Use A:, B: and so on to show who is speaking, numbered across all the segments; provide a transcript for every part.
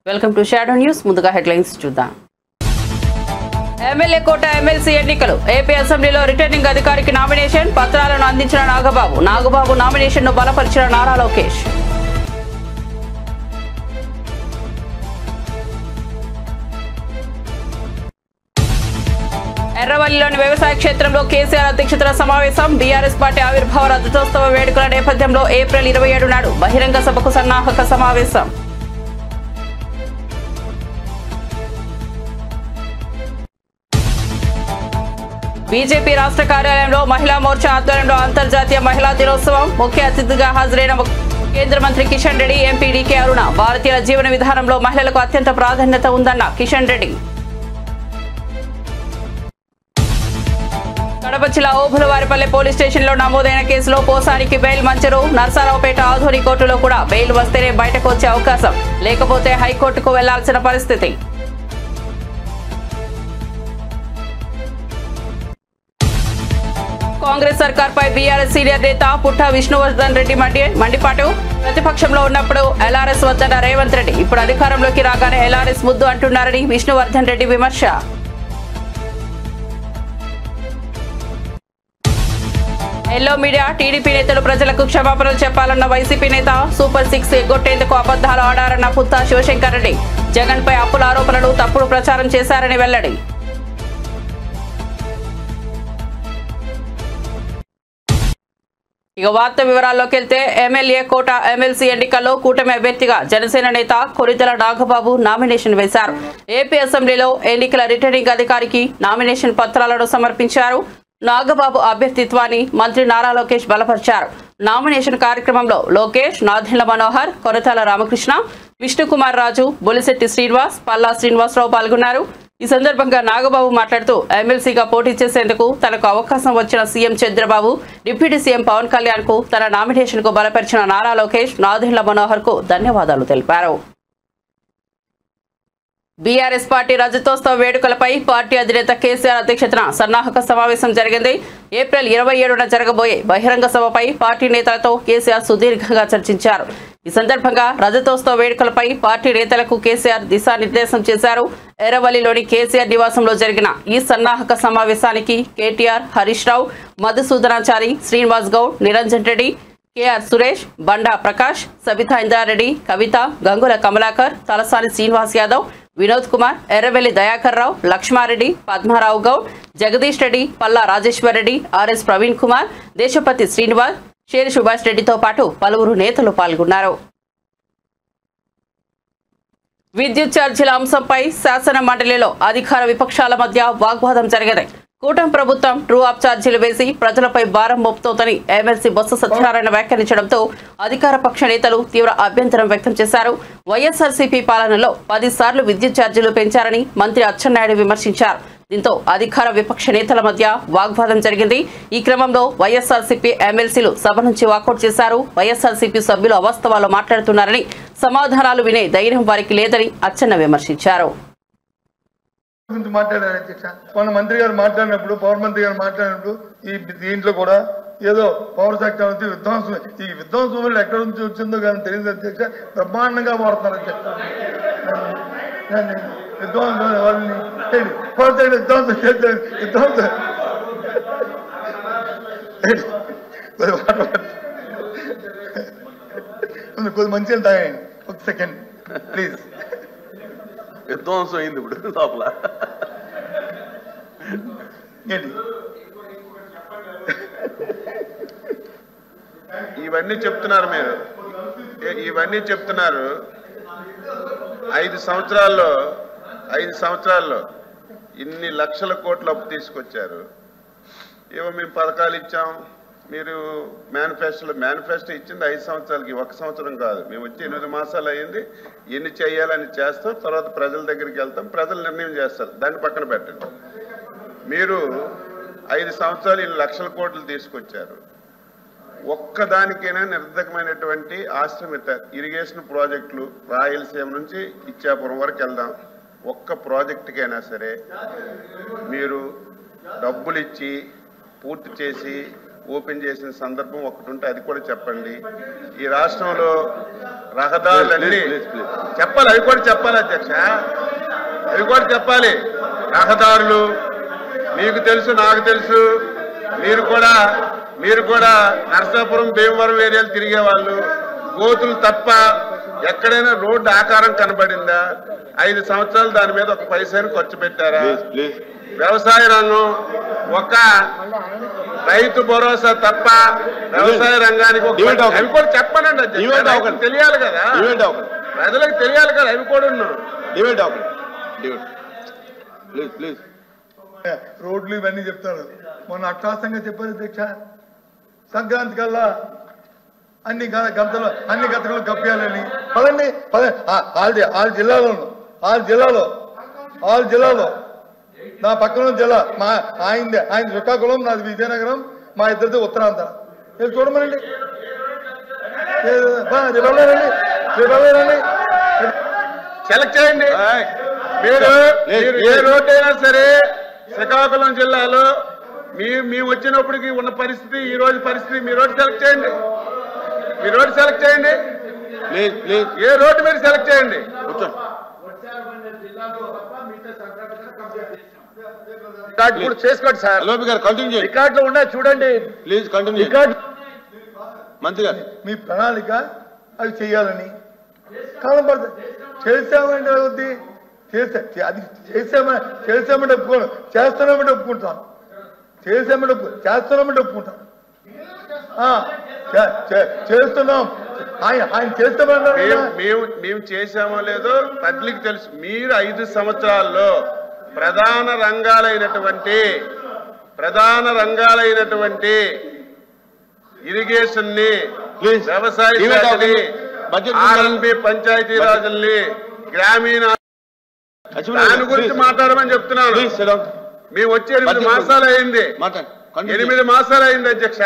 A: Welcome to shadow news. ముందుగా headlines చూద్దాం. MLA కోట MLC ఎన్నికలు. ఏపీ అసెంబ్లీలో రిటర్నింగ్ అధికారికి నామినేషన్ పత్రాలను అందించిన నాగబాబు నామినేషన్ ను బలపరిచిన నారా లోకేష్. ఎర్రవల్లిలోని వ్యవసాయ క్షేత్రంలో కేసీఆర్ అధ్యక్షతన సమావేశం. బీఆర్ఎస్ పార్టీ ఆవిర్భావ రజతోత్సవ వేడుకల నేపథ్యంలో ఏప్రిల్ 27 నాడు బహిరంగ సభకు సన్నాహక సమావేశం. బీజేపీ రాష్ట్ర కార్యాలయంలో మహిళా మోర్చా ఆధ్వర్యంలో అంతర్జాతీయ మహిళా దినోత్సవం. ముఖ్య అతిథిగా హాజరైన కేంద్ర మంత్రి కిషన్ రెడ్డి, ఎంపీ డీకే అరుణ. భారతీయ జీవన విధానంలో మహిళలకు అత్యంత ప్రాధాన్యత ఉందన్న కిషన్ రెడ్డి. కడప జిల్లా ఓబులవారిపల్లె పోలీస్ స్టేషన్లో నమోదైన కేసులో పోసానికి బెయిల్ మంజూరు. నర్సారావుపేట ఆధునిక కోర్టులో కూడా బెయిల్ వస్తేనే బయటకు వచ్చే అవకాశం, లేకపోతే హైకోర్టుకు వెళ్లాల్సిన పరిస్థితి. కాంగ్రెస్ సర్కార్పై బీఆర్ఎస్ సీనియర్ నేత పుట్ట విష్ణువర్ధన్ రెడ్డి మండిపాటు. ప్రతిపక్షంలో ఉన్నప్పుడు ఎల్ఆర్ఎస్ వద్దన్న రేవంత్ రెడ్డి, ఇప్పుడు అధికారంలోకి రాగానే ఎల్ఆర్ఎస్ ముద్దు అంటున్నారని విష్ణువర్ధన్ రెడ్డి విమర్శ. Yellow media. టీడీపీ నేతలు ప్రజలకు క్షమాపణలు చెప్పాలన్న వైసీపీ నేత. సూపర్ 6 ఎగ్గొట్టేందుకు అబద్దాలు ఆడారన్న పుత్తా శివశంకర్ రెడ్డి. జగన్ పై అప్పుల ఆరోపణలు, తప్పుడు ప్రచారం చేశారని వెల్లడి. ఇక వార్త వివరాల్లోకి వెళ్తే, ఎమ్మెల్యే కోట ఎమ్మెల్సీ ఎన్నికల్లో కూటమి అభ్యర్థిగా జనసేన నేత కొరితెల నాగబాబు నామినేషన్ వేశారు. ఏపీ అసెంబ్లీలో ఎన్నికల రిటర్నింగ్ అధికారికి నామినేషన్ పత్రాలను సమర్పించారు. నాగబాబు అభ్యర్థిత్వాన్ని మంత్రి నారా లోకేష్ బలపరిచారు. నామినేషన్ కార్యక్రమంలో లోకేష్, నాదెండ్ల మనోహర్, కొరటాల రామకృష్ణ, విష్ణుకుమార్ రాజు, బొలిశెట్టి శ్రీనివాస్, పల్లా శ్రీనివాసరావు పాల్గొన్నారు. ఈ సందర్భంగా నాగబాబు మాట్లాడుతూ ఎమ్మెల్సీగా పోటీ చేసేందుకు తనకు అవకాశం వచ్చిన CM Chandrababu, deputy CM Pawan Kalyan కు, తన నామినేషన్ కు బలపరిచిన నారా లోకేష్, నాదెండ్ల మనోహర్ కు ధన్యవాదాలు తెలిపారు. బీఆర్ఎస్ పార్టీ రజతోత్సవ వేడుకలపై పార్టీ అధినేత కేసీఆర్ అధ్యక్షతన సన్నాహక సమావేశం జరిగింది. ఏప్రిల్ 27న జరగబోయే బహిరంగ సభపై పార్టీ నేతలతో కేసీఆర్ సుదీర్ఘంగా చర్చించారు. ఈ సందర్భంగా రజతోత్సవ వేడుకలపై పార్టీ నేతలకు కేసీఆర్ దిశానిర్దేశం చేశారు. ఎర్రవల్లిలోని కేసీఆర్ నివాసంలో జరిగిన ఈ సన్నాహక సమావేశానికి కేటీఆర్, హరీష్ రావు, మధుసూదనాచారి, శ్రీనివాస్ గౌడ్, నిరంజన్ రెడ్డి, కేఆర్ సురేష్, బండా ప్రకాష్, సబితా ఇంద్రారెడ్డి, కవిత, గంగుల కమలాకర్, తలసాని శ్రీనివాస్ యాదవ్, వినోద్ కుమార్, ఎర్రవెల్లి దయాకర్ రావు, లక్ష్మారెడ్డి, పద్మారావు గౌడ్, జగదీష్ రెడ్డి, పల్లా రాజేశ్వర్ రెడ్డి, ఆర్ఎస్ ప్రవీణ్ కుమార్, దేశపతి శ్రీనివాస్, షేరి సుభాష్ రెడ్డితో పాటు పలువురు నేతలు పాల్గొన్నారు. విద్యుత్ ఛార్జీల అంశంపై శాసన మండలిలో అధికార విపక్షాల మధ్య వాగ్వాదం జరిగింది. కూటమి ప్రభుత్వం ట్రూ అప్ ఛార్జీలు వేసి ప్రజలపై భారం మోపుతోందని ఎమ్మెల్సీ బొత్స సత్యనారాయణ వ్యాఖ్యానించడంతో అధికార పక్ష నేతలు తీవ్ర అభ్యంతరం వ్యక్తం చేశారు. వైఎస్ఆర్సీపీ పాలనలో 10 సార్లు విద్యుత్ ఛార్జీలు పెంచారని మంత్రి అచ్చెన్నాయుడు విమర్శించారు. దీంతో అధికార విపక్ష నేతల మధ్య వాగ్వాదం జరిగింది. ఈ క్రమంలో వైఎస్ఆర్సీపీ ఎమ్మెల్సీలు సభ నుంచి వాకౌట్ చేశారు. వైఎస్ఆర్సీపీ సభ్యులు అవాస్తవాలు మాట్లాడుతున్నారని, సమాధానాలు వినే ధైర్యం వారికి లేదని అచ్చెన్న విమర్శించారు.
B: మాట్లాడారు అధ్యక్ష. మన మంత్రి గారు మాట్లాడినప్పుడు, పవర్ మంత్రి గారు మాట్లాడినప్పుడు దీంట్లో కూడా ఏదో పవర్ సెక్టర్ నుంచి విధ్వంసం, ఈ విధ్వంసం ఎక్కడి నుంచి వచ్చిందో కానీ తెలియదు అధ్యక్ష. బ్రహ్మాండంగా వాడుతున్నారు అధ్యక్ష. విధ్వంసం వాళ్ళని విధ్వంసం చేస్తారు. విధ్వంసం కొద్ది మంచిగా తాగండి. ఒక సెకండ్ ప్లీజ్.
C: విధ్వంసం అయింది ఇప్పుడు లోపల. ఇవన్నీ చెప్తున్నారు మీరు, ఇవన్నీ చెప్తున్నారు. 5 సంవత్సరాల్లో ఇన్ని లక్షల కోట్ల అప్పు తీసుకొచ్చారు. ఏవో మేము పథకాలు ఇచ్చాం, మీరు మేనిఫెస్టో ఇచ్చింది 5 సంవత్సరాలకి, 1 సంవత్సరం కాదు. మేము వచ్చి 8 మాసాలు అయ్యింది. ఎన్ని చేయాలని చేస్తాం, తర్వాత ప్రజల దగ్గరికి వెళ్తాం, ప్రజలు నిర్ణయం చేస్తారు. దాన్ని పక్కన పెట్టండి. మీరు 5 సంవత్సరాలు ఇన్ని లక్షల కోట్లు తీసుకొచ్చారు. ఒక్కదానికైనా నిర్ధకమైనటువంటి ఆశ్రమిత ఇరిగేషన్ ప్రాజెక్టులు రాయలసీమ నుంచి ఇచ్చాపురం వరకు వెళ్దాం, ఒక్క ప్రాజెక్టుకైనా సరే మీరు డబ్బులు ఇచ్చి పూర్తి చేసి ఓపెన్ చేసిన సందర్భం ఒకటి ఉంటే అది కూడా చెప్పండి. ఈ రాష్ట్రంలో రహదారులన్నీ చెప్పాలి, అవి కూడా చెప్పాలి అధ్యక్ష, అవి కూడా చెప్పాలి. రహదారులు మీకు తెలుసు, నాకు తెలుసు, మీరు కూడా నరసాపురం భీమవరం ఏరియాలు తిరిగేవాళ్ళు. గోతులు తప్ప ఎక్కడైనా రోడ్డు ఆకారం కనబడిందా? 5 సంవత్సరాలు దాని మీద ఒక పైసను ఖర్చు పెట్టారా? వ్యవసాయ రంగం ఒక రైతు భరోసా తప్ప వ్యవసాయ రంగానికి అవి కూడా చెప్పనండి, తెలియాలి కదా, ప్రజలకు తెలియాలి కదా, అవి కూడా
B: రోడ్లు ఇవన్నీ చెప్తారు. మొన్న అట్టాసంగా చెప్పారు అధ్యక్ష, సంక్రాంతి కల్లా అన్ని గతకలు కప్పేయాలని. పదండి ఆరు జిల్లాలో నా పక్కన జిల్లా ఆయన శ్రీకాకుళం, నాది విజయనగరం, మా ఇద్దరిది ఉత్తరాంధ్ర. చూడమనండి, రేపు
C: సెలెక్ట్ చేయండి. మీరు ఏ రోడ్డు అయినా సరే శ్రీకాకుళం జిల్లాలో మేము వచ్చినప్పటికి ఉన్న పరిస్థితి, ఈ రోజు పరిస్థితి, మీ రోడ్డు సెలెక్ట్ చేయండి, మీ రోడ్డు సెలెక్ట్ చేయండి, ఏ రోడ్డు మీరు సెలెక్ట్ చేయండి. చేసుకోండి సార్, రికార్డులో ఉన్నాయి చూడండి, ప్లీజ్ కంటిన్యూ. మంత్రి గారు
B: మీ ప్రణాళిక అవి చెయ్యాలని కాలం పడుతుంది. చేసామంటే అవుద్ది, అది చేసామంటే ఒప్పుకోను, చేస్తున్నామంటే ఒప్పుకుంటాను, చేస్తున్నామంటే ఒప్పుకుంటాను. చేస్తున్నాం, ఆయన చేస్తామన్నారు.
C: మేము చేసామో లేదో పబ్లిక్ తెలుసు. మీరు 5 సంవత్సరాల్లో ప్రధాన రంగాలైనటువంటి ఇరిగేషన్ ని, వ్యవసాయ పంచాయతీ రాజుల్ని, గ్రామీణ దాని గురించి మాట్లాడమని చెప్తున్నాను. మేము వచ్చి 8 మాసాలు అయింది, 8 మాసాలు అయింది అధ్యక్ష.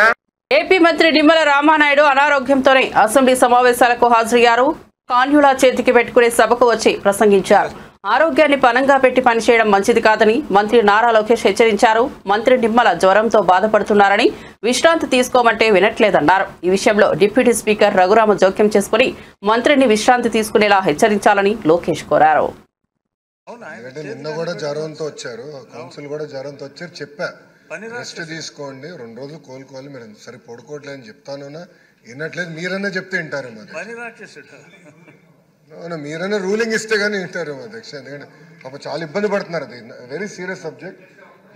A: ఏపీ మంత్రి నిమ్మల రామానాయుడు అనారోగ్యంతోనే అసెంబ్లీ సమావేశాలకు హాజరయ్యారు. కాన్యులా చేతికి పెట్టుకునే సభకు వచ్చి ప్రసంగించారు. ఆరోగ్యాన్ని పనంగా పెట్టి పనిచేయడం మంచిది కాదని మంత్రి నారా లోకేష్ హెచ్చరించారు. మంత్రి నిమ్మల జ్వరంతో బాధపడుతున్నారని, విశ్రాంతి తీసుకోమంటే వినట్లేదన్నారు. ఈ విషయంలో డిప్యూటీ స్పీకర్ రఘురామ జోక్యం చేసుకుని మంత్రిని విశ్రాంతి తీసుకునేలా హెచ్చరించాలని లోకేష్ కోరారు.
D: నిన్న కూడా జ్వరంతో వచ్చారు, కౌన్సిల్ కూడా జ్వరంతో వచ్చారు. చెప్పా రెస్ట్ తీసుకోండి, 2 రోజులు కోలుకోవాలి, మీరు సరి పడుకోవట్లేదని చెప్తాను, వినట్లేదు. మీరన్నా చెప్తే వింటారేమో, మీరన్నా రూలింగ్ ఇస్తే కానీ వింటారేమో అధ్యక్ష. ఎందుకంటే పాప చాలా ఇబ్బంది పడుతున్నారు. అది very serious subject,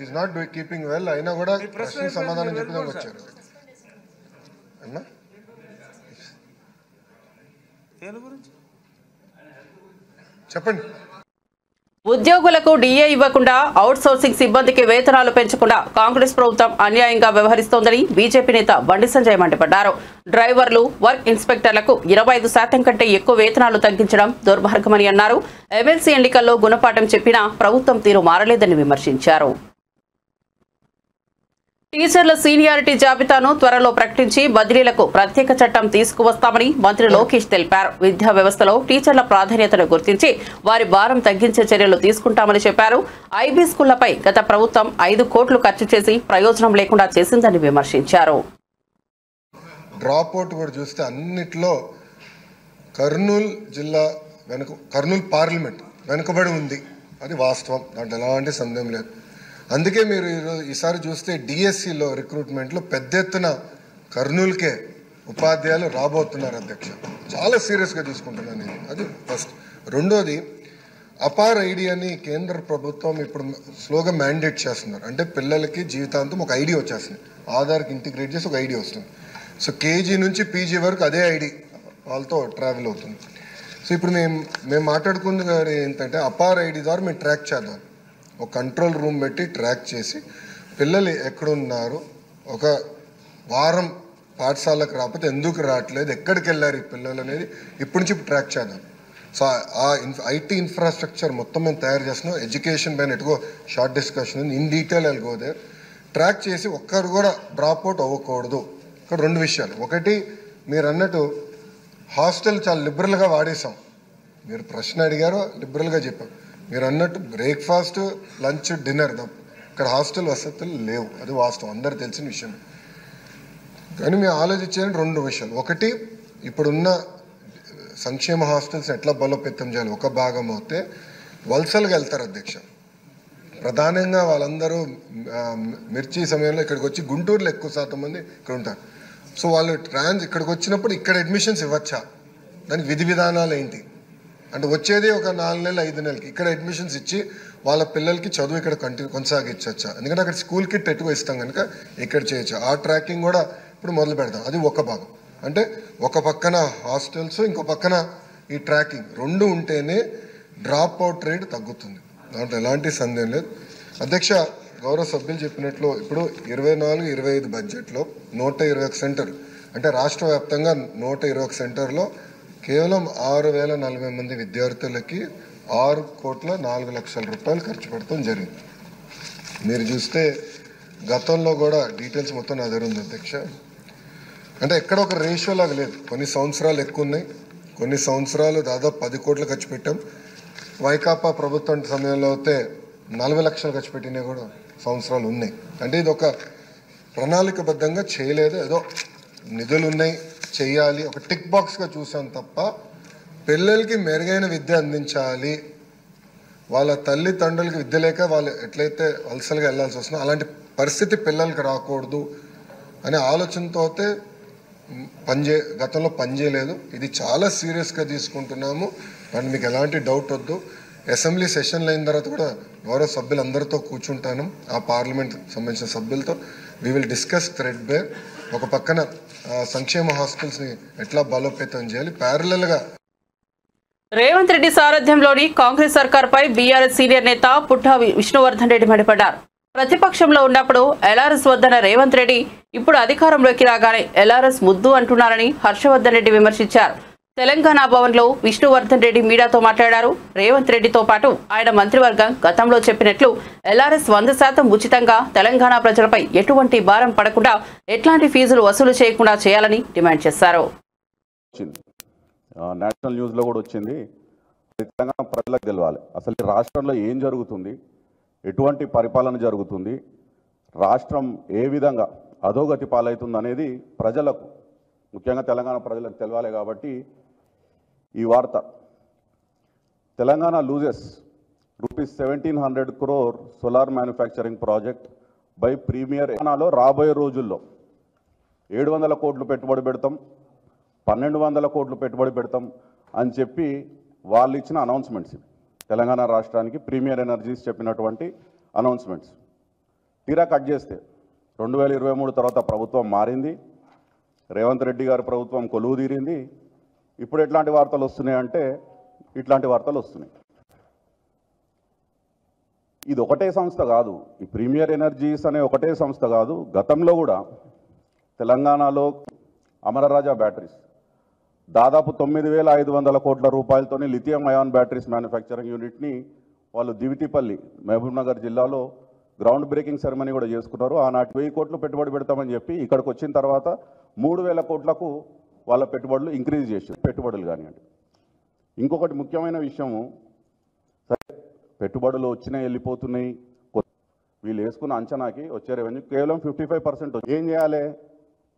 D: is not keeping well. అయినా కూడా ప్రశ్న సమాధానం చెప్పడానికి వచ్చారు. అన్నా చెప్పండి.
A: ఉద్యోగులకు డిఏ ఇవ్వకుండా అవుట్సోర్సింగ్ సిబ్బందికి వేతనాలు పెంచకుండా కాంగ్రెస్ ప్రభుత్వం అన్యాయంగా వ్యవహరిస్తోందని బీజేపీ నేత బండి సంజయ్ మండిపడ్డారు. డ్రైవర్లు, వర్క్ ఇన్స్పెక్టర్లకు 25% కంటే ఎక్కువ వేతనాలు తగ్గించడం దుర్మార్గమని అన్నారు. ఎమ్మెల్సీ ఎన్నికల్లో గుణపాఠం చెప్పినా ప్రభుత్వం తీరు మారలేదని విమర్శించారు. టీచర్ల సీనియారిటీ జాబితాను త్వరలో ప్రకటించి బదిలీలకు ప్రత్యేక చట్టం తీసుకువస్తామని మంత్రి లోకేష్ తెలిపారు. విద్యా వ్యవస్థలో టీచర్ల ప్రాధాన్యతను గుర్తించి వారి భారం తగ్గించే చర్యలు తీసుకుంటామని చెప్పారు. ఐబీ స్కూళ్లపై గత ప్రభుత్వం 5 కోట్లు ఖర్చు చేసి ప్రయోజనం లేకుండా చేసిందని విమర్శించారు.
D: డ్రాప్ అవుట్ కూడా చూస్తే అన్నిట్లో కర్నూలు జిల్లా కర్నూలు పార్లమెంట్ వెనుకబడి ఉంది, అది వాస్తవం, దాంట్లో ఎలాంటి సందేహం లేదు. అందుకే మీరు ఈసారి చూస్తే డిఎస్సిలో రిక్రూట్మెంట్లో పెద్ద ఎత్తున కర్నూలుకే ఉపాధ్యాయులు రాబోతున్నారు అధ్యక్ష. చాలా సీరియస్గా తీసుకుంటున్నాను నేను, అది ఫస్ట్. రెండోది, అపార్ ఐడి అని కేంద్ర ప్రభుత్వం ఇప్పుడు స్లోగా మ్యాండేట్ చేస్తున్నారు. అంటే పిల్లలకి జీవితాంతం ఒక ఐడి వచ్చేస్తుంది, ఆధార్కి ఇంటిగ్రేట్ చేసి ఒక ఐడి వస్తుంది. సో కేజీ నుంచి పీజీ వరకు అదే ఐడి వాళ్ళతో ట్రావెల్ అవుతుంది. సో ఇప్పుడు మేము మాట్లాడుకున్నది ఏంటంటే అపార్ ఐడి ద్వారా మేము ట్రాక్ చేద్దాం, ఒక కంట్రోల్ రూమ్ పెట్టి ట్రాక్ చేసి పిల్లలు ఎక్కడున్నారు, ఒక వారం పాఠశాలకు రాకపోతే ఎందుకు రావట్లేదు, ఎక్కడికి వెళ్ళారు ఈ పిల్లలు అనేది ఇప్పటి నుంచి ట్రాక్ చేద్దాం. సో ఆ ఐటీ ఇన్ఫ్రాస్ట్రక్చర్ మొత్తం మేము తయారు చేస్తున్నాం. ఎడ్యుకేషన్ పైన ఎటుకో షార్ట్ డిస్కషన్ ఇన్ డీటెయిల్ వెళ్ళిపోతే ట్రాక్ చేసి ఒక్కరు కూడా డ్రాప్ అవుట్ అవ్వకూడదు. ఇక్కడ 2 విషయాలు. ఒకటి, మీరు అన్నట్టు హాస్టల్ చాలా లిబరల్గా వాడేసాం. మీరు ప్రశ్న అడిగారో లిబరల్గా చెప్పాం. మీరు అన్నట్టు బ్రేక్ఫాస్ట్, లంచ్, డిన్నర్ ఇక్కడ హాస్టల్ వసతులు లేవు, అది వాస్తవం, అందరు తెలిసిన విషయం. కానీ మేము ఆలోచించేది రెండు విషయాలు. ఒకటి, ఇప్పుడున్న సంక్షేమ హాస్టల్స్ ఎట్లా బలోపేతం చేయాలి. ఒక భాగం అయితే వలసలుగా వెళ్తారు అధ్యక్ష. ప్రధానంగా వాళ్ళందరూ మిర్చి సమయంలో ఇక్కడికి వచ్చి గుంటూరులో ఎక్కువ శాతం మంది ఇక్కడ ఉంటారు. సో వాళ్ళు ఇక్కడికి వచ్చినప్పుడు ఇక్కడ అడ్మిషన్స్ ఇవ్వచ్చా, దానికి విధి విధానాలు ఏంటి అంటే వచ్చేది ఒక 4 నెలలు 5 నెలలకి ఇక్కడ అడ్మిషన్స్ ఇచ్చి వాళ్ళ పిల్లలకి చదువు ఇక్కడ కొనసాగించవచ్చా. ఎందుకంటే అక్కడ స్కూల్ కిట్ ఎట్టుకు ఇస్తాం కనుక ఇక్కడ చేయొచ్చు. ఆ ట్రాకింగ్ కూడా ఇప్పుడు మొదలు పెడతాం. అది ఒక భాగం. అంటే ఒక పక్కన హాస్టల్స్, ఇంకో పక్కన ఈ ట్రాకింగ్ రెండు ఉంటేనే డ్రాప్ అవుట్ రేట్ తగ్గుతుంది. దాంట్లో ఎలాంటి సందేహం లేదు అధ్యక్ష. గౌరవ సభ్యులు చెప్పినట్లు ఇప్పుడు 24-25 బడ్జెట్లో 121 సెంటర్ అంటే రాష్ట్ర వ్యాప్తంగా 121 సెంటర్లో కేవలం 6,040 మంది విద్యార్థులకి 6,04,00,000 రూపాయలు ఖర్చు పెడతాం జరిగింది. మీరు చూస్తే గతంలో కూడా డీటెయిల్స్ మొత్తం నా దగ్గర ఉంది అధ్యక్ష. అంటే ఎక్కడ ఒక రేషియో లాగా లేదు. కొన్ని సంవత్సరాలు ఎక్కువ ఉన్నాయి, కొన్ని సంవత్సరాలు దాదాపు 10 కోట్లు ఖర్చు పెట్టాం. వైకాపా ప్రభుత్వం సమయంలో అయితే 40 లక్షలు ఖర్చు పెట్టినవి కూడా సంవత్సరాలు ఉన్నాయి. అంటే ఇది ఒక ప్రణాళికబద్ధంగా చేయలేదు, ఏదో నిధులు ఉన్నాయి చెయ్యాలి ఒక టిక్ బాక్స్గా చూసాం తప్ప పిల్లలకి మెరుగైన విద్య అందించాలి, వాళ్ళ తల్లిదండ్రులకి విద్య లేక వాళ్ళు ఎట్లయితే వలసలుగా వెళ్లాల్సి వస్తుందో అలాంటి పరిస్థితి పిల్లలకి రాకూడదు అనే ఆలోచనతో అయితే గతంలో పనిచేయలేదు. ఇది చాలా సీరియస్గా తీసుకుంటున్నాము. అండ్ మీకు ఎలాంటి డౌట్ వద్దు. అసెంబ్లీ సెషన్లు అయిన తర్వాత కూడా గౌరవ సభ్యులందరితో కూర్చుంటాను, ఆ పార్లమెంట్ సంబంధించిన సభ్యులతో. We will discuss threadbare. ఒక పక్కన సంక్షేమ హాస్టల్స్ని ఎట్లా బలోపేతం చేయాలి, ప్యారలల్గా
A: రేవంత్ రెడ్డి సారథ్యంలోని కాంగ్రెస్ సర్కార్పై బీఆర్ఎస్ సీనియర్ నేత పుట్టా విష్ణువర్ధన్ రెడ్డి మండిపడ్డారు. ప్రతిపక్షంలో ఉన్నప్పుడు ఎల్ఆర్ఎస్ వద్దన్న రేవంత్ రెడ్డి ఇప్పుడు అధికారంలోకి రాగానే ఎల్ఆర్ఎస్ ముద్దు అంటున్నారని హర్షవర్ధన్ రెడ్డి విమర్శించారు. తెలంగాణ భవన్లో విష్ణువర్ధన్ రెడ్డి మీడియాతో మాట్లాడారు. రేవంత్ రెడ్డితో పాటు ఆయన మంత్రివర్గం గతంలో చెప్పినట్లు ఎల్ఆర్ఎస్ 100% ఉచితంగా తెలంగాణ ప్రజలపై ఎటువంటి భారం పడకుండా ఎట్లాంటి ఫీజులు వసూలు చేయకుండా చేయాలని డిమాండ్ చేశారు.
E: నేషనల్ న్యూస్లో కూడా వచ్చింది. తెలంగాణ ప్రజలకు తెలవాలి అసలు రాష్ట్రంలో ఏం జరుగుతుంది, ఎటువంటి పరిపాలన జరుగుతుంది, రాష్ట్రం ఏ విధంగా అధోగతి పాలవుతుంది అనేది ప్రజలకు, ముఖ్యంగా తెలంగాణ ప్రజలకు తెలవాలి. కాబట్టి ఈ వార్త, Telangana loses ₹1,700 crore solar manufacturing project by Premier. తెలంగాణలో రాబోయే రోజుల్లో 700 కోట్లు పెట్టుబడి పెడతాం, 1,200 కోట్లు పెట్టుబడి పెడతాం అని చెప్పి వాళ్ళు ఇచ్చిన అనౌన్స్మెంట్స్. తెలంగాణ రాష్ట్రానికి ప్రీమియర్ ఎనర్జీస్ చెప్పినటువంటి అనౌన్స్మెంట్స్ తీరా కట్ చేస్తే 2023 తర్వాత ప్రభుత్వం మారింది, రేవంత్ రెడ్డి గారి ప్రభుత్వం కొలువు తీరింది. ఇప్పుడు ఎట్లాంటి వార్తలు వస్తున్నాయంటే ఇట్లాంటి వార్తలు వస్తున్నాయి. ఇది ఒకటే సంస్థ కాదు, ఈ ప్రీమియర్ ఎనర్జీస్ అనే ఒకటే సంస్థ కాదు. గతంలో కూడా తెలంగాణలో అమరరాజా బ్యాటరీస్ దాదాపు 9,500 కోట్ల రూపాయలతోని లిథియం అయాన్ బ్యాటరీస్ మ్యానుఫ్యాక్చరింగ్ యూనిట్ని వాళ్ళు దివిటిపల్లి మహబూబ్నగర్ జిల్లాలో గ్రౌండ్ బ్రేకింగ్ సెరమనీ కూడా చేసుకున్నారు. ఆనాటి 1000 కోట్లు పెట్టుబడి పెడతామని చెప్పి ఇక్కడికి వచ్చిన తర్వాత 3,000 కోట్లకు వాళ్ళ పెట్టుబడులు ఇంక్రీజ్ చేశారు. పెట్టుబడులు కానివ్వండి. ఇంకొకటి ముఖ్యమైన విషయము, సరే పెట్టుబడులు వచ్చినాయి వెళ్ళిపోతున్నాయి, వీళ్ళు వేసుకున్న అంచనాకి వచ్చే రెవెన్యూ కేవలం 55%. ఏం చేయాలి?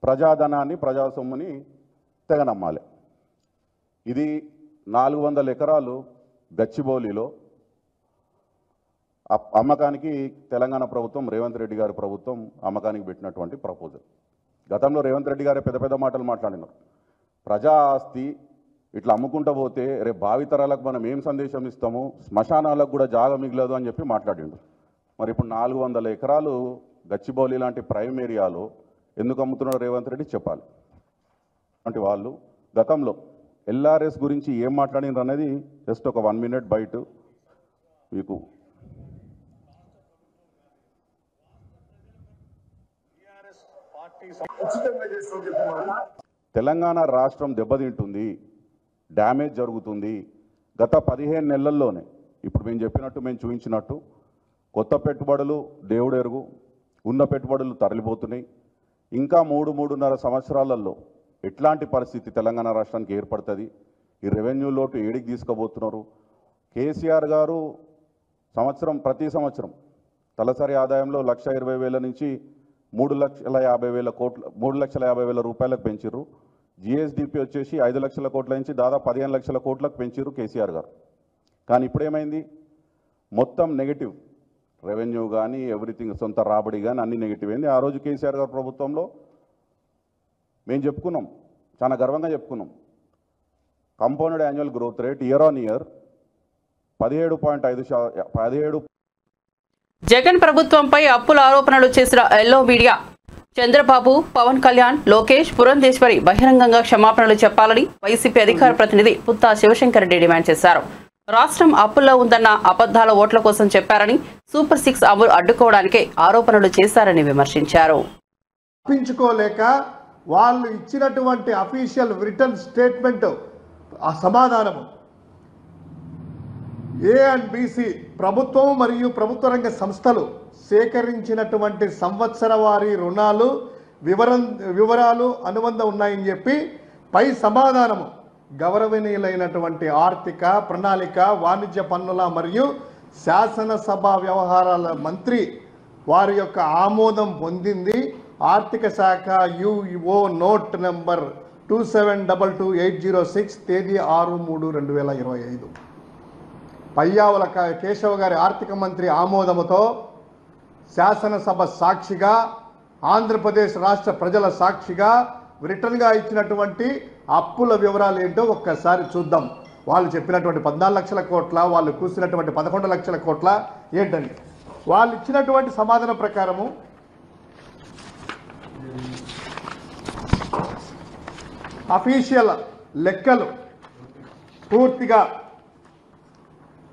E: ప్రజాధనాన్ని ప్రజా సొమ్ముని తెగనమ్మాలి. ఇది 400 ఎకరాలు గచ్చిబౌలిలో అమ్మకానికి తెలంగాణ ప్రభుత్వం, రేవంత్ రెడ్డి గారి ప్రభుత్వం అమ్మకానికి పెట్టినటువంటి ప్రపోజల్. గతంలో రేవంత్ రెడ్డి గారే పెద్ద పెద్ద మాటలు మాట్లాడినారు. ప్రజా ఆస్తి ఇట్లా అమ్ముకుంటూ పోతే రేపు భావితరాలకు మనం ఏం సందేశం ఇస్తాము, శ్మశానాలకు కూడా జాగా మిగలదు అని చెప్పి మాట్లాడిండు. మరి ఇప్పుడు 400 ఎకరాలు గచ్చిబౌలి లాంటి ప్రైమ్ ఏరియాలో ఎందుకు అమ్ముతున్నాడు రేవంత్ రెడ్డి చెప్పాలి. అంటే వాళ్ళు గతంలో ఎల్ఆర్ఎస్ గురించి ఏం మాట్లాడినారు అనేది జస్ట్ ఒక 1 minute బయట మీకు. తెలంగాణ రాష్ట్రం దెబ్బతింటుంది, డ్యామేజ్ జరుగుతుంది. గత 15 నెలల్లోనే ఇప్పుడు మేము చెప్పినట్టు, మేము చూపించినట్టు కొత్త పెట్టుబడులు దేవుడు ఎరుగు, ఉన్న పెట్టుబడులు తరలిపోతున్నాయి. ఇంకా 3-3.5 సంవత్సరాలలో ఎట్లాంటి పరిస్థితి తెలంగాణ రాష్ట్రానికి ఏర్పడుతుంది? ఈ రెవెన్యూ లోటు ఏడికి తీసుకుపోతున్నారు? కేసీఆర్ గారు ప్రతి సంవత్సరం తలసరి ఆదాయంలో 1,20,000 నుంచి 3,50,000 రూపాయలకు పెంచారు. జిఎస్డిపి వచ్చేసి 5 లక్షల కోట్ల నుంచి దాదాపు 15 లక్షల కోట్లకు పెంచారు కేసీఆర్ గారు. కానీ ఇప్పుడు ఏమైంది? మొత్తం నెగిటివ్ రెవెన్యూ కానీ ఎవ్రీథింగ్, సొంత రాబడి కానీ అన్ని నెగిటివ్ అయింది. ఆ రోజు కేసీఆర్ గారు ప్రభుత్వంలో మేము చెప్పుకున్నాం, చాలా గర్వంగా చెప్పుకున్నాం, compounded annual growth rate year on year 17.5.
A: Jagan ప్రభుత్వంపై అప్పుల ఆరోపణలు చేసిన ఎల్లో మీడియా చంద్రబాబు, పవన్ కళ్యాణ్, లోకేష్, పురంధేశ్వరి బహిరంగంగా క్షమాపణలు చెప్పాలని వైసీపీ అధికార ప్రతినిధి పుత్తా శివశంకర్ రెడ్డి డిమాండ్ చేశారు. రాష్ట్రం అప్పుల్లో ఉందన్న అబద్ధాల ఓట్ల కోసం చెప్పారని, సూపర్ 6 అమలు అడ్డుకోవడానికే ఆరోపణలు చేశారని విమర్శించారు.
F: తప్పించుకోలేక వాళ్ళు ఇచ్చినటువంటి అఫీషియల్ రిటర్న్ స్టేట్మెంట్ ఆ సమాధానము ఏ అండ్ బీసీ ప్రభుత్వం మరియు ప్రభుత్వ రంగ సంస్థలు సేకరించినటువంటి సంవత్సర వారీ రుణాలు వివరాలు అనుబంధం ఉన్నాయని చెప్పి పై సమాధానము గౌరవనీయులైనటువంటి ఆర్థిక ప్రణాళిక వాణిజ్య పన్నుల మరియు శాసనసభ వ్యవహారాల మంత్రి వారి యొక్క ఆమోదం పొందింది. ఆర్థిక శాఖ యుఓ నోట్ నెంబర్ 2722-806 తేదీ 6/3/2025 పయ్యావుల కేశవ గారి ఆర్థిక మంత్రి ఆమోదముతో శాసనసభ సాక్షిగా ఆంధ్రప్రదేశ్ రాష్ట్ర ప్రజల సాక్షిగా రిటర్న్గా ఇచ్చినటువంటి అప్పుల వివరాలు ఏంటో ఒక్కసారి చూద్దాం. వాళ్ళు చెప్పినటువంటి 14 లక్షల కోట్ల, వాళ్ళు కూసినటువంటి 11 లక్షల కోట్ల ఏంటని వాళ్ళు ఇచ్చినటువంటి సమాధానం ప్రకారము అఫీషియల్ లెక్కలు పూర్తిగా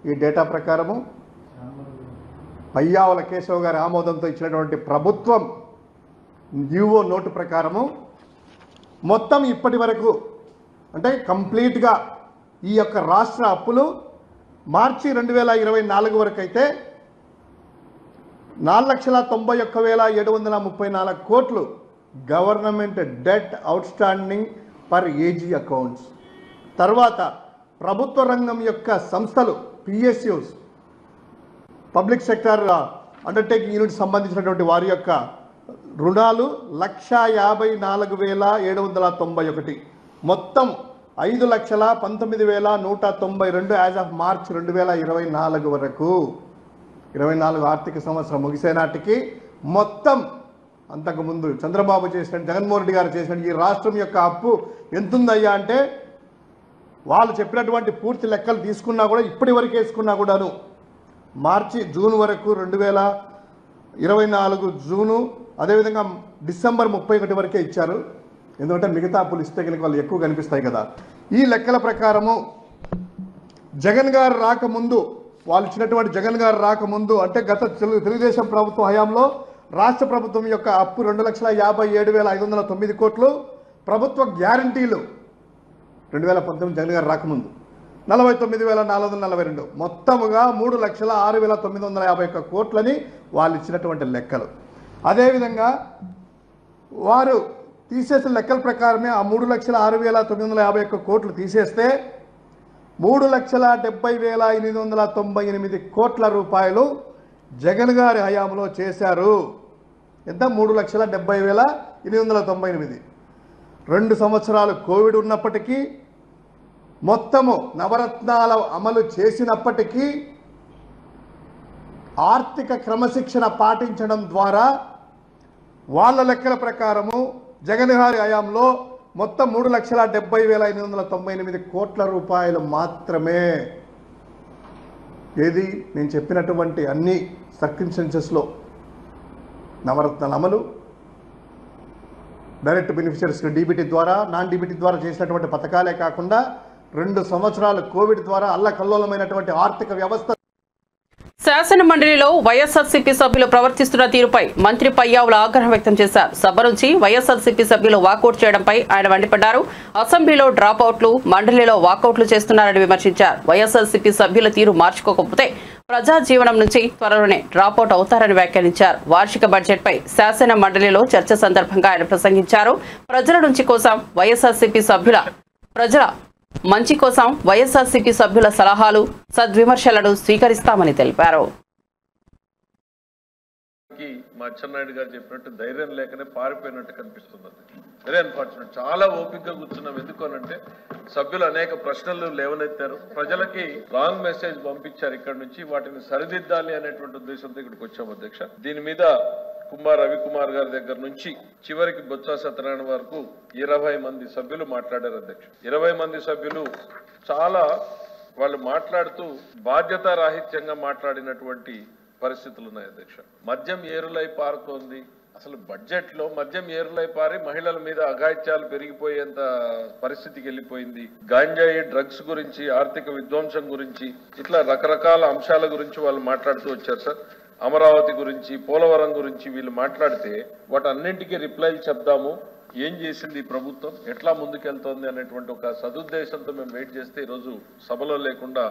F: ఈ డేటా ప్రకారము పయ్యావుల కేశవ గారి ఆమోదంతో ఇచ్చినటువంటి ప్రభుత్వం యుఓ నోటు ప్రకారము మొత్తం ఇప్పటి వరకు అంటే కంప్లీట్గా ఈ యొక్క రాష్ట్ర అప్పులు మార్చి 2024 వరకు అయితే 4,91,734 కోట్లు government debt outstanding per AG accounts. తర్వాత ప్రభుత్వ రంగం యొక్క సంస్థలు PSUs public sector undertaking unit సంబంధించినటువంటి వారి యొక్క రుణాలు 1,54,791 మొత్తం 5,19,192 యాజ్ ఆఫ్ మార్చ్ 2024 వరకు 24 ఆర్థిక సంవత్సరం ముగిసే నాటికి మొత్తం అంతకుముందు చంద్రబాబు చేసిన జగన్మోహన్ రెడ్డి గారు చేసిన ఈ రాష్ట్రం యొక్క అప్పు ఎంతుందయ్యా అంటే వాళ్ళు చెప్పినటువంటి పూర్తి లెక్కలు తీసుకున్నా కూడా ఇప్పటి వరకు వేసుకున్నా కూడాను జూన్ వరకు 2024 జూను అదేవిధంగా డిసెంబర్ 31 వరకే ఇచ్చారు. ఎందుకంటే మిగతా అప్పులు ఇస్తే కనుక వాళ్ళు ఎక్కువ కనిపిస్తాయి కదా. ఈ లెక్కల ప్రకారము జగన్ గారు రాకముందు వాళ్ళు ఇచ్చినటువంటి జగన్ గారు రాకముందు అంటే గత తెలుగుదేశం ప్రభుత్వ హయాంలో రాష్ట్ర ప్రభుత్వం యొక్క అప్పు 2,57,509 కోట్లు, ప్రభుత్వ గ్యారంటీలు 2019 జగన్ గారు రాకముందు 49,442 మొత్తముగా 3,06,951 కోట్లని వాళ్ళు ఇచ్చినటువంటి లెక్కలు. అదేవిధంగా వారు తీసేసిన లెక్కల ప్రకారమే ఆ 3,06,951 కోట్లు తీసేస్తే 3,70,898 కోట్ల రూపాయలు జగన్ గారి హయాంలో చేశారు. ఎంత? 3,70,898. 2 సంవత్సరాలు కోవిడ్ ఉన్నప్పటికీ మొత్తము నవరత్నాల అమలు చేసినప్పటికీ ఆర్థిక క్రమశిక్షణ పాటించడం ద్వారా వాళ్ళ లెక్కల ప్రకారము జగన్ గారి హయాంలో మొత్తం 3,70,898 కోట్ల రూపాయలు మాత్రమే. ఏది నేను చెప్పినటువంటి అన్ని సర్కమ్స్టెన్సెస్లో నవరత్నాల అమలు, డైరెక్ట్ బెనిఫిషరీస్కి డీబీటీ ద్వారా నాన్ డీబీటీ ద్వారా చేసినటువంటి పథకాలే కాకుండా 2 సంవత్సరాలు కోవిడ్ ద్వారా అల్లకల్లోలమైనటువంటి ఆర్థిక వ్యవస్థ.
A: శాసన మండలిలో వైఎస్ఆర్సీపీ సభ్యులు ప్రవర్తిస్తున్న తీరుపై మంత్రి పయ్యావుల ఆగ్రహం వ్యక్తం చేశారు. సభ నుంచి వైఎస్ఆర్సీపీ సభ్యులు వాకౌట్ చేయడంపై ఆయన మండిపడ్డారు. అసెంబ్లీలో డ్రాపౌట్లు, మండలిలో వాకౌట్లు చేస్తున్నారని విమర్శించారు. వైఎస్ఆర్సీపీ సభ్యుల తీరు మార్చుకోకపోతే ప్రజా జీవనం నుంచి త్వరలోనే డ్రాపౌట్ అవుతారని వ్యాఖ్యానించారు. వార్షిక బడ్జెట్పై శాసన మండలిలో చర్చ సందర్భంగా ఆయన ప్రసంగించారు. ప్రజల నుంచి కోసం ప్రజల మంచి కోసం వైఎస్ఆర్సీపీ సభ్యుల సలహాలు, సద్విమర్శలను స్వీకరిస్తామని తెలిపారు.
G: మా అచ్చెన్నాయుడు గారు చెప్పినట్టు ధైర్యం లేకనే పారిపోయినట్టు కనిపిస్తుంది. Very unfortunate. చాలా ఓపికగా కూర్చున్నాం. ఎందుకనంటే సభ్యులు అనేక ప్రశ్నలు లేవనెత్తారు, ప్రజలకి రాంగ్ మెసేజ్ పంపించారు. ఇక్కడ నుంచి వాటిని సరిదిద్దాలి అనేటువంటి ఉద్దేశంతో ఇక్కడికి వచ్చాం అధ్యక్ష. దీని మీద కుమార్ రవికుమార్ గారి దగ్గర నుంచి చివరికి బొత్స సత్యనారాయణ వరకు 20 మంది సభ్యులు మాట్లాడారు అధ్యక్ష. 20 మంది సభ్యులు చాలా వాళ్ళు మాట్లాడుతూ బాధ్యత రాహిత్యంగా మాట్లాడినటువంటి పరిస్థితులు ఉన్నాయి అధ్యక్ష. మద్యం ఏరులై పారుతోంది. అసలు బడ్జెట్ లో మద్యం ఏరులై పారి మహిళల మీద అఘాయిత్యాలు పెరిగిపోయేంత పరిస్థితికి వెళ్ళిపోయింది. గాంజాయి డ్రగ్స్ గురించి, ఆర్థిక విధ్వంసం గురించి, ఇట్లా రకరకాల అంశాల గురించి వాళ్ళు మాట్లాడుతూ వచ్చారు సార్. అమరావతి గురించి, పోలవరం గురించి వీళ్ళు మాట్లాడితే వాటన్నింటికీ రిప్లైలు చెప్దాము, ఏం చేసింది ఈ ప్రభుత్వం, ఎట్లా ముందుకెళ్తోంది అనేటువంటి ఒక సదుద్దేశంతో మేము వెయిట్ చేస్తే ఈరోజు సభలో లేకుండా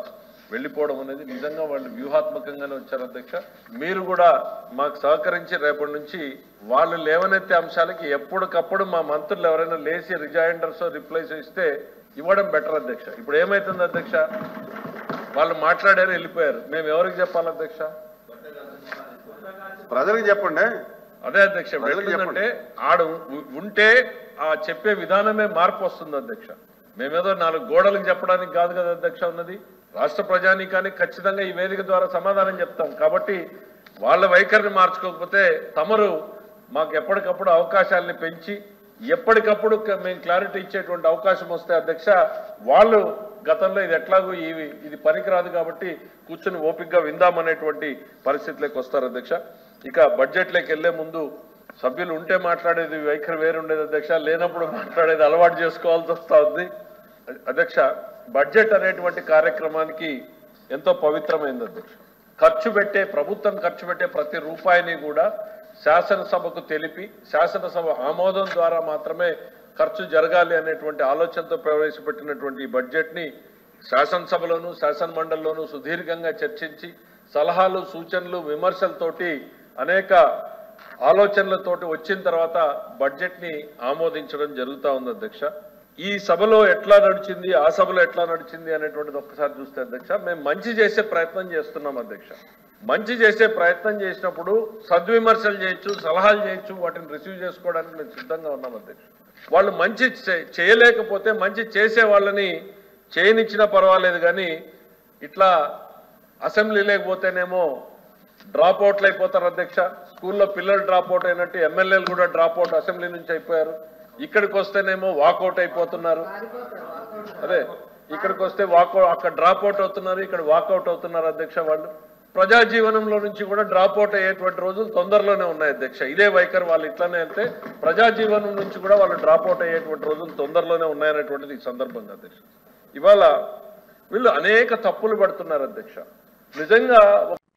G: వెళ్ళిపోవడం అనేది నిజంగా వాళ్ళు వ్యూహాత్మకంగానే వచ్చారు అధ్యక్ష. మీరు కూడా మాకు సహకరించి రేపటి నుంచి వాళ్ళు లేవనెత్తే అంశాలకి ఎప్పటికప్పుడు మా మంత్రులు ఎవరైనా లేచి రిజైండర్స్ రిప్లైస్ ఇస్తే ఇవ్వడం బెటర్ అధ్యక్ష. ఇప్పుడు ఏమైతుంది అధ్యక్ష, వాళ్ళు మాట్లాడారు వెళ్ళిపోయారు, మేము ఎవరికి చెప్పాలి అధ్యక్ష?
C: ప్రజలకు చెప్పండి.
G: అదే అధ్యక్ష, అంటే ఆడు ఉంటే ఆ చెప్పే విధానమే మార్పు వస్తుంది అధ్యక్ష. మేమేదో 4 గోడలకు చెప్పడానికి కాదు కదా అధ్యక్ష ఉన్నది. రాష్ట్ర ప్రజానీకానికి ఖచ్చితంగా ఈ వేదిక ద్వారా సమాధానం చెప్తాం. కాబట్టి వాళ్ళ వైఖరిని మార్చుకోకపోతే తమరు మాకు ఎప్పటికప్పుడు అవకాశాలని పెంచి ఎప్పటికప్పుడు మేము క్లారిటీ ఇచ్చేటువంటి అవకాశం వస్తే అధ్యక్ష, వాళ్ళు గతంలో ఇది ఎట్లాగో ఇది పనికిరాదు కాబట్టి కూర్చొని ఓపికగా విందామనేటువంటి పరిస్థితిలోకి వస్తారు అధ్యక్ష. ఇక బడ్జెట్లోకి వెళ్లే ముందు సభ్యులు ఉంటే మాట్లాడేది వైఖరి వేరుండేది అధ్యక్ష, లేనప్పుడు మాట్లాడేది అలవాటు చేసుకోవాల్సి వస్తా ఉంది అధ్యక్ష. బడ్జెట్ అనేటువంటి కార్యక్రమానికి ఎంతో పవిత్రమైంది అధ్యక్ష. ప్రభుత్వం ఖర్చు పెట్టే ప్రతి రూపాయిని కూడా శాసనసభకు తెలిపి శాసనసభ ఆమోదం ద్వారా మాత్రమే ఖర్చు జరగాలి అనేటువంటి ఆలోచనతో ప్రవేశపెట్టినటువంటి ఈ బడ్జెట్ ని శాసనసభలోను శాసన మండలిలోను సుదీర్ఘంగా చర్చించి సలహాలు, సూచనలు, విమర్శలతోటి అనేక ఆలోచనలతోటి వచ్చిన తర్వాత బడ్జెట్ ని ఆమోదించడం జరుగుతూ ఉంది అధ్యక్ష. ఈ సభలో ఎట్లా నడిచింది, ఆ సభలో ఎట్లా నడిచింది అనేటువంటిది ఒక్కసారి చూస్తే అధ్యక్ష, మేము మంచి చేసే ప్రయత్నం చేస్తున్నాం అధ్యక్ష. మంచి చేసే ప్రయత్నం చేసినప్పుడు సద్విమర్శలు చేయొచ్చు, సలహాలు చేయొచ్చు, వాటిని రిసీవ్ చేసుకోవడానికి మేము సిద్ధంగా ఉన్నాం అధ్యక్ష. వాళ్ళు మంచి చేయలేకపోతే మంచి చేసే వాళ్ళని చేయనిచ్చినా పర్వాలేదు, కానీ ఇట్లా అసెంబ్లీ లేకపోతేనేమో డ్రాప్ అవుట్లు అయిపోతారు అధ్యక్ష. స్కూల్లో పిల్లలు డ్రాప్ అవుట్ అయినట్టు ఎమ్మెల్యేలు కూడా డ్రాప్ అవుట్ అసెంబ్లీ నుంచి అయిపోయారు. ఇక్కడికి వస్తేనేమో వాకౌట్ అయిపోతున్నారు. అదే ఇక్కడికి వస్తే అక్కడ డ్రాప్ అవుట్ అవుతున్నారు, ఇక్కడ వాకౌట్ అవుతున్నారు అధ్యక్ష. వాళ్ళు ప్రజా జీవనంలో నుంచి కూడా డ్రాప్ అవుట్ అయ్యేటువంటి రోజులు తొందరలోనే ఉన్నాయి అధ్యక్ష. ఇదే వైఖరి వాళ్ళు ఇట్లానే వెళ్తే ప్రజా జీవనం నుంచి కూడా వాళ్ళు డ్రాప్ అవుట్ అయ్యేటువంటి రోజులు తొందరలోనే ఉన్నాయనేటువంటిది ఈ సందర్భంగా అధ్యక్ష. ఇవాళ వీళ్ళు అనేక తప్పులు పడుతున్నారు అధ్యక్ష. నిజంగా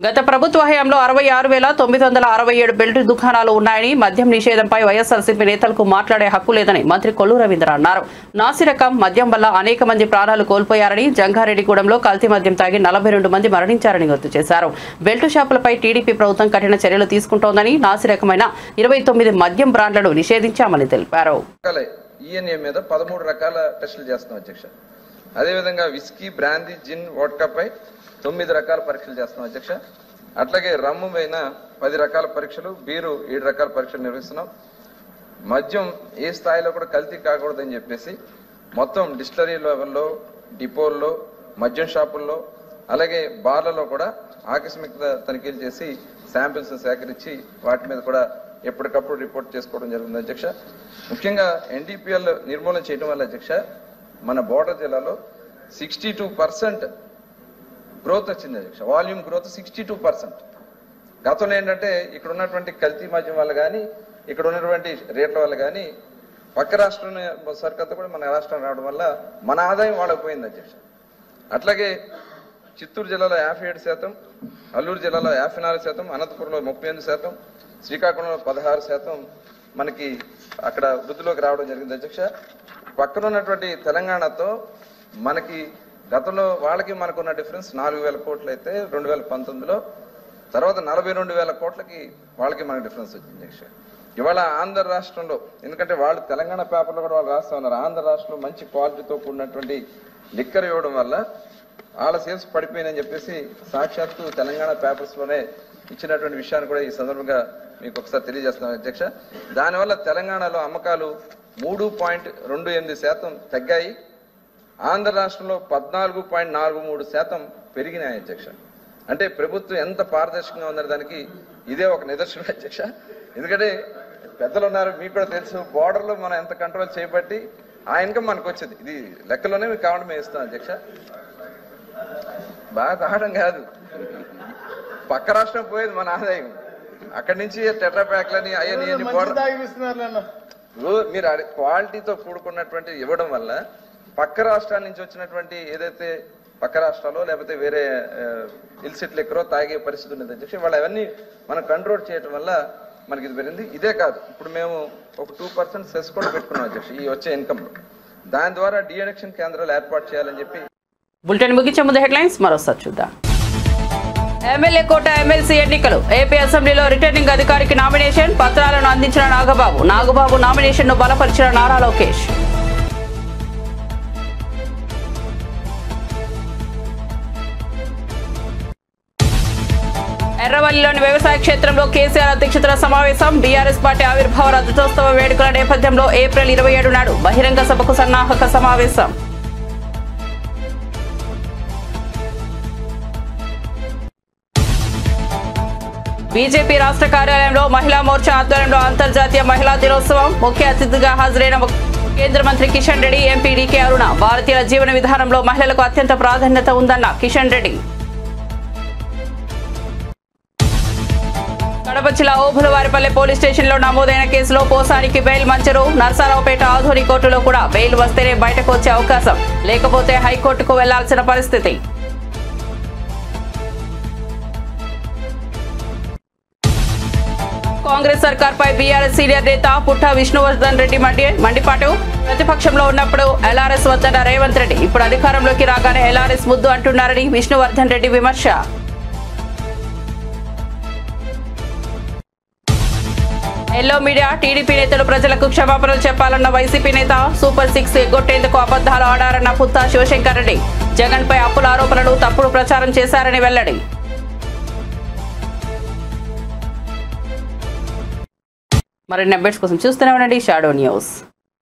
A: గత ప్రభుత్వ హయాంలో 66,967 బెల్ట్ దుకాణాలు ఉన్నాయని, మద్యం నిషేధంపై వైఎస్ఆర్సీపీ నేతలకు మాట్లాడే హక్కు లేదని మంత్రి కొల్లు రవీంద్ర అన్నారు. నాసిరకం మద్యం వల్ల అనేక మంది ప్రాణాలు కోల్పోయారని, జంగారెడ్డిగూడెంలో కల్తీ మద్యం తాగి 42 మంది మరణించారని గుర్తు చేశారు. బెల్ట్ షాపులపై టీడీపీ ప్రభుత్వం కఠిన చర్యలు తీసుకుంటోందని, నాసిరకమైన 29 మద్యం బ్రాండ్లను నిషేధించామని తెలిపారు.
H: ఈఎన్ఏ మీద 13 రకాల టెస్టులు చేస్తున్నాం అధ్యక్ష. అదేవిధంగా విస్కీ, బ్రాందీ, జిన్, వోడ్కాపై 9 రకాల పరీక్షలు చేస్తున్నాం అధ్యక్ష. అట్లాగే రమ్ము పైన 10 రకాల పరీక్షలు, బీరు 7 రకాల పరీక్షలు నిర్వహిస్తున్నాం. మద్యం ఏ స్థాయిలో కూడా కల్తీ కాకూడదని చెప్పేసి మొత్తం డిస్టిలరీ లెవెల్లో, డిపోల్లో, మద్యం షాపుల్లో, అలాగే బార్లలో కూడా ఆకస్మిక తనిఖీలు చేసి శాంపిల్స్ సేకరించి వాటి మీద కూడా ఎప్పటికప్పుడు రిపోర్ట్ చేసుకోవడం జరుగుతుంది అధ్యక్ష. ముఖ్యంగా ఎన్డీపీఎల్ నిర్మూలన చేయడం వల్ల అధ్యక్ష మన బోర్డర్ జిల్లాలో 62% గ్రోత్ వచ్చింది అధ్యక్ష. Volume growth 62%. గతంలో ఏంటంటే ఇక్కడ ఉన్నటువంటి కల్తీ మద్యం వల్ల కానీ, ఇక్కడ ఉన్నటువంటి రేట్ల వల్ల కానీ పక్క రాష్ట్రం సరికొత్త కూడా మన రాష్ట్రం రావడం వల్ల మన ఆదాయం వాళ్ళకపోయింది అధ్యక్ష. అట్లాగే చిత్తూరు జిల్లాలో 57%, అల్లూరు జిల్లాలో 54%, అనంతపురంలో 38%, శ్రీకాకుళంలో 16% మనకి అక్కడ వృద్ధిలోకి రావడం జరిగింది అధ్యక్ష. పక్కన ఉన్నటువంటి తెలంగాణతో మనకి గతంలో వాళ్ళకి మనకున్న డిఫరెన్స్ 4,000 కోట్లు అయితే 2019లో, తర్వాత 42,000 కోట్లకి వాళ్ళకి మనకి డిఫరెన్స్ వచ్చింది అధ్యక్ష. ఇవాళ ఆంధ్ర రాష్ట్రంలో, ఎందుకంటే వాళ్ళు తెలంగాణ పేపర్లో కూడా వాళ్ళు రాస్తా ఉన్నారు, ఆంధ్ర రాష్ట్రంలో మంచి క్వాలిటీతో కూడినటువంటి లిక్కర్ ఇవ్వడం వల్ల వాళ్ళ సేల్స్ పడిపోయినాయని చెప్పేసి సాక్షాత్తు తెలంగాణ పేపర్స్లోనే ఇచ్చినటువంటి విషయాన్ని కూడా ఈ సందర్భంగా మీకు ఒకసారి తెలియజేస్తున్నాను అధ్యక్ష. దానివల్ల తెలంగాణలో అమ్మకాలు 3.28% తగ్గాయి. ఆంధ్ర రాష్ట్రంలో 14.43% పెరిగినాయి అధ్యక్ష. అంటే ప్రభుత్వం ఎంత పారదర్శకంగా ఉందనే దానికి ఇదే ఒక నిదర్శనం అధ్యక్ష. ఎందుకంటే పెద్దలు ఉన్నారు, మీకు కూడా తెలుసు, బోర్డర్లో మనం ఎంత కంట్రోల్ చేయబట్టి ఆ ఇన్కమ్ మనకు వచ్చింది. ఇది లెక్కలోనే మీకు కావడం మేము ఇస్తాం అధ్యక్ష. బాగా కావడం కాదు, పక్క రాష్ట్రం పోయేది మన ఆదాయం. అక్కడి నుంచి టెట్రా ప్యాక్లని అవన్నీ మీరు క్వాలిటీతో కూడుకున్నటువంటి ఇవ్వడం వల్ల పక్క రాష్ట్రాల నుంచి వచ్చినటువంటి ఏదైతే పక్క రాష్ట్రాల్లో లేకపోతే వేరే ఇల్సిట్ లెక్కరో తాగే పరిస్థితి ఉన్నది అధ్యక్ష. వాళ్ళు అవన్నీ మనం కంట్రోల్ చేయడం వల్ల మనకి ఇది పెరిగింది. ఇదే కాదు, ఇప్పుడు మేము ఒక 2% సెస్ కూడా పెట్టుకున్నాం అధ్యక్ష ఈ వచ్చే ఇన్కమ్. దాని ద్వారా డిఎడిక్షన్ కేంద్రాలు ఏర్పాటు చేయాలని చెప్పి.
A: బులెటిన్ ముగించే ముందు హెడ్లైన్స్ మరోసారి చూద్దాం. ఎమ్మెల్యే కోట ఎమ్మెల్సీ ఎన్నికలు. ఏపీ అసెంబ్లీలో రిటర్నింగ్ అధికారికి నామినేషన్ పత్రాలను అందించిన నాగబాబు నామినేషన్ ను బలపరిచిన నారా లోకేష్. ఎర్రవల్లిలోని వ్యవసాయ క్షేత్రంలో కేసీఆర్ అధ్యక్షతన సమావేశం. బీఆర్ఎస్ పార్టీ ఆవిర్భావ రజతోత్సవ వేడుకల నేపథ్యంలో ఏప్రిల్ 27 నాడు బహిరంగ సభకు సన్నాహక సమావేశం. బీజేపీ రాష్ట్ర కార్యాలయంలో మహిళా మోర్చా ఆధ్వర్యంలో అంతర్జాతీయ మహిళా దినోత్సవం. ముఖ్య అతిథిగా హాజరైన కేంద్ర మంత్రి కిషన్ రెడ్డి, ఎంపీ డీకే అరుణ. భారతీయ జీవన విధానంలో మహిళలకు అత్యంత ప్రాధాన్యత ఉందన్న కిషన్ రెడ్డి. కడప జిల్లా ఓబులవారిపల్లె పోలీస్ స్టేషన్లో నమోదైన కేసులో పోసానికి బెయిల్ మంజూరు. నర్సారావుపేట ఆధునిక కోర్టులో కూడా బెయిల్ వస్తేనే బయటకు వచ్చే అవకాశం, లేకపోతే హైకోర్టుకు వెళ్లాల్సిన పరిస్థితి. కాంగ్రెస్ సర్కార్పై బీఆర్ఎస్ సీనియర్ నేత పుట్ట విష్ణువర్ధన్ రెడ్డి మండిపాటు. ప్రతిపక్షంలో ఉన్నప్పుడు ఎల్ఆర్ఎస్ వద్దన్న రేవంత్ రెడ్డి, ఇప్పుడు అధికారంలోకి రాగానే ఎల్ఆర్ఎస్ ముద్దు అంటున్నారని విష్ణువర్ధన్ రెడ్డి విమర్శ. Yellow media. టీడీపీ నేతలు ప్రజలకు క్షమాపణలు చెప్పాలన్న వైసీపీ నేత. సూపర్ 6 ఎగ్గొట్టేందుకు అబద్దాలు ఆడారన్న పుత్తా శివశంకర్ రెడ్డి. జగన్ పై అప్పుల ఆరోపణలు, తప్పుడు ప్రచారం చేశారని వెల్లడి. మరిన్ని అప్డేట్స్ కోసం చూస్తూనే ఉండండి షాడో న్యూస్.